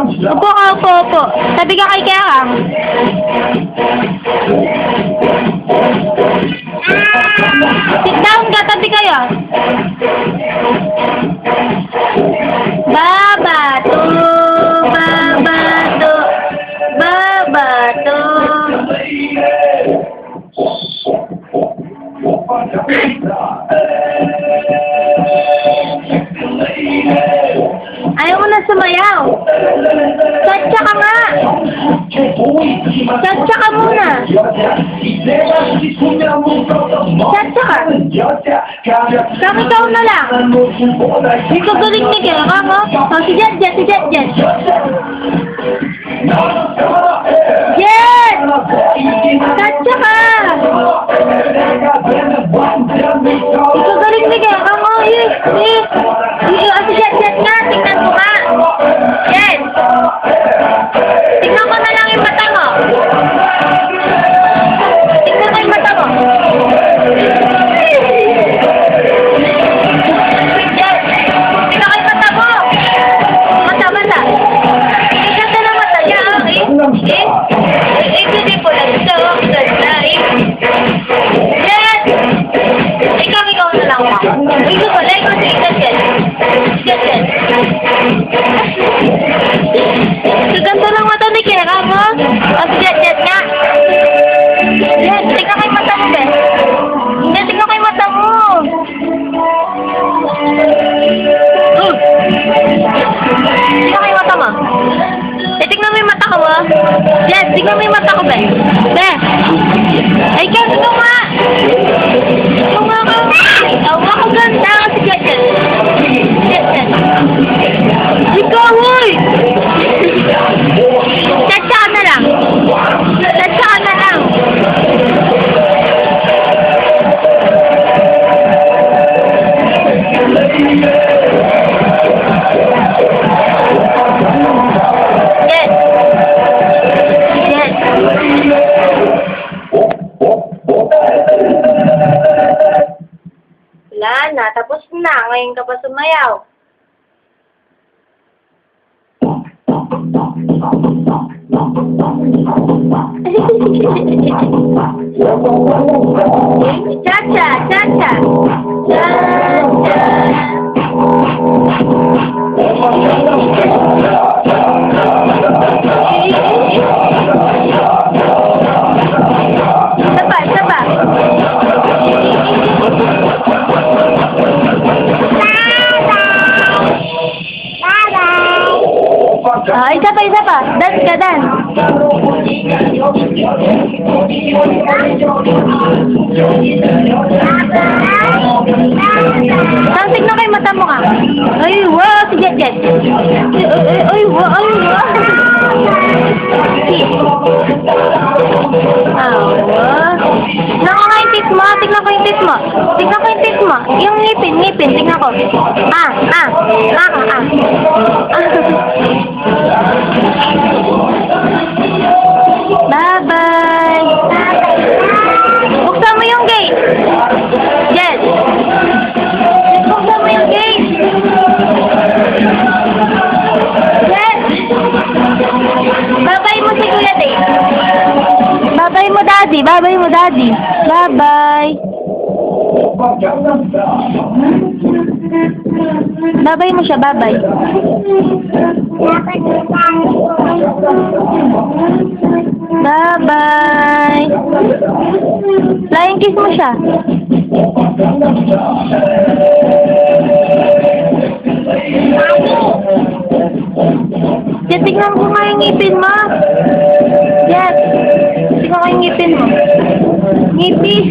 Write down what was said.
Upo ka, upo, upo. Tabi ka kay Kerang. Sit down ka, tabi kayo. Babato, babato, babato. Ayaw mo na sumayaw. Satsa ka nga. Satsa ka muna. Satsa ka. Kami ikaw na lang. Hindi ko galing ni Kaya ka mo. O, si Jet Jet, si Jet Jet. Jet! Satsa ka. Hindi ko galing ni Kaya ka mo. Si Jet Jet nga. Tingnan mo nga. Jet! Tingnan ko na lang yung mata mo. Tingnan ko yung mata mo. Jet! Tingnan ko yung mata mo. Mata, mata. Tingnan ko na mata niya. Hindi po lang ito. Jet! Ikaw na lang mo. Ikaw pala. Ikaw si Jet Jet. Jet Jet. Ganto lang mata ni Kera mo. At Jet Jet nga. Jet, tingnan ko yung mata mo, Ben. Jet, tingnan ko yung mata mo. Tingnan ko yung mata mo. Tingnan mo yung mata ko, mo. Jet, tingnan mo yung mata ko, Ben. Ben. Ay, ganto nga. Ito nga ka. Ako ganda si Jet Jet. Jet Jet. Ikaw, hoy! Tatsa ka na lang. Tatsa ka na lang. Yes. Yes. Wala na. Tapos na. Ngayon ka pa sumayaw. Cha-cha, cha-cha. Saba, saba. Isa pa. Dance ka, dance. Tignan ko yung mata mo ka. Ay, wow, si Jet Jet. Ay, wow, ay, wow. Tignan ko nga yung tit mo. Tignan ko yung tit mo. Tignan ko yung tit mo. Yung ngipin. Tignan ko. Bye-bye. Buksan mo yung gate. Yes. Buksan mo yung gate. Yes. Bye-bye mo si Kuya Dave. Bye-bye mo, Daddy. Bye-bye mo, Daddy. Bye-bye. Bye-bye mo siya. Bye-bye. Bye-bye. Flying kiss mo siya. Jet, tignan ko nga yung ngipin mo. Jet, tignan ko yung ngipin mo. Ngipin.